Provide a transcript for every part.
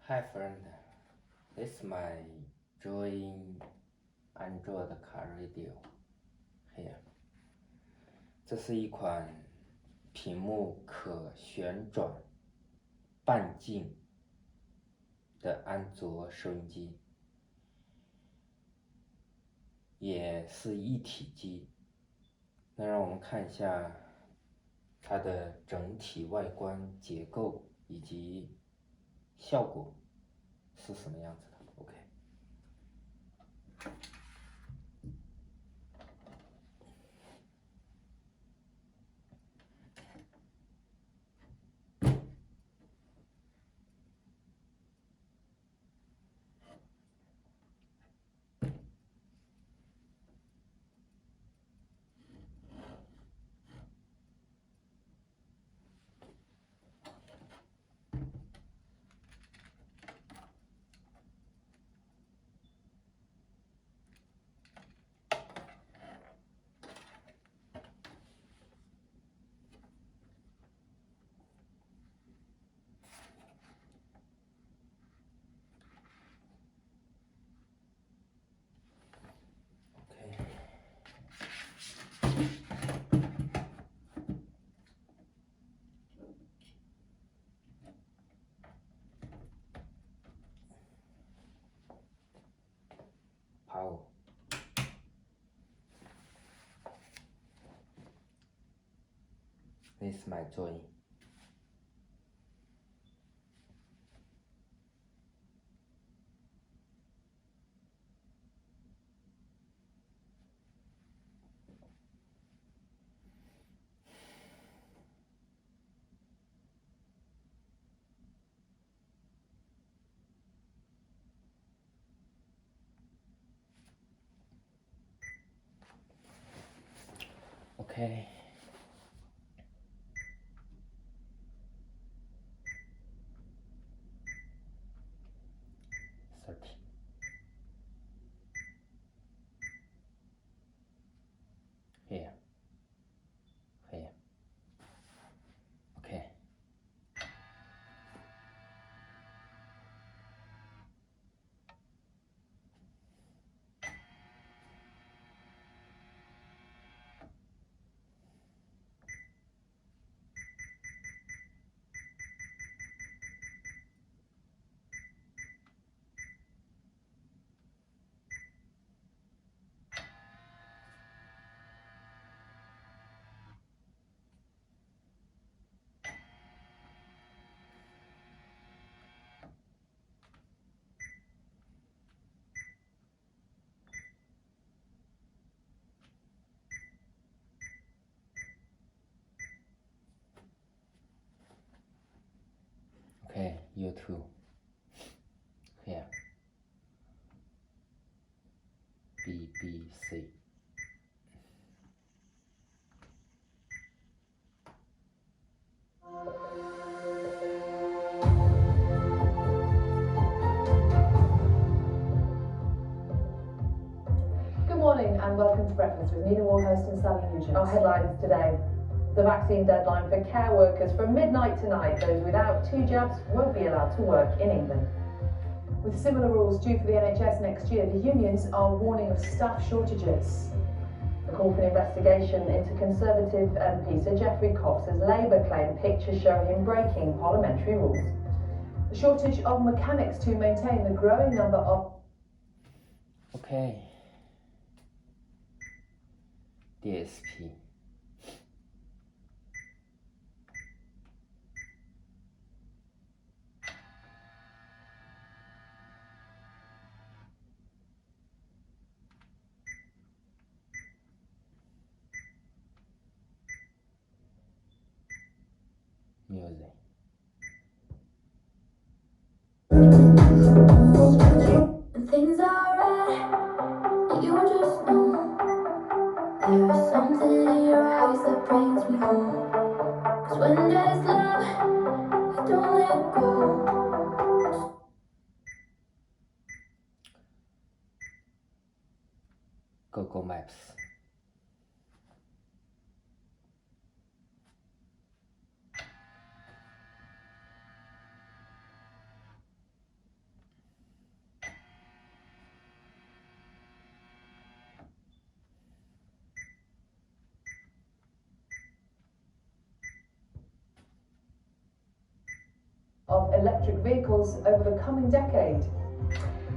Hi friend, this is my drawing Android car radio here. 这是一款屏幕可旋转半径的安卓收音机，也是一体机。那让我们看一下它的整体外观结构以及效果是什么样子的。OK。Power. This is my drawing. Okay. 30. Here. Here. Okay. Okay, you too. Here. BBC. Good morning and welcome to Breakfast with Nina Warhurst and Sally Nugent. Our headlines today. The vaccine deadline for care workers from midnight tonight. Those without 2 jabs won't be allowed to work in England. With similar rules due for the NHS next year, the unions are warning of staff shortages. The call for an investigation into Conservative MP Sir Geoffrey Cox as Labour claim pictures show him breaking parliamentary rules. The shortage of mechanics to maintain the growing number of... Okay. DSP. Music. Things are right, you just know there is something in your eyes that brings me home. 'Cause when there's love, you don't let go. Google Maps. electric vehicles over the coming decade.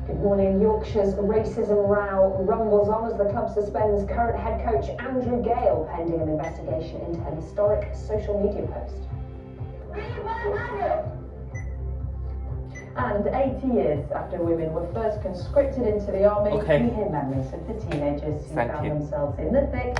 Good morning. Yorkshire's racism row rumbles on as the club suspends current head coach Andrew Gale pending an investigation into an historic social media post. And 80 years after women were first conscripted into the army, Okay. we hear memories of the teenagers who Thank found you. themselves in the thick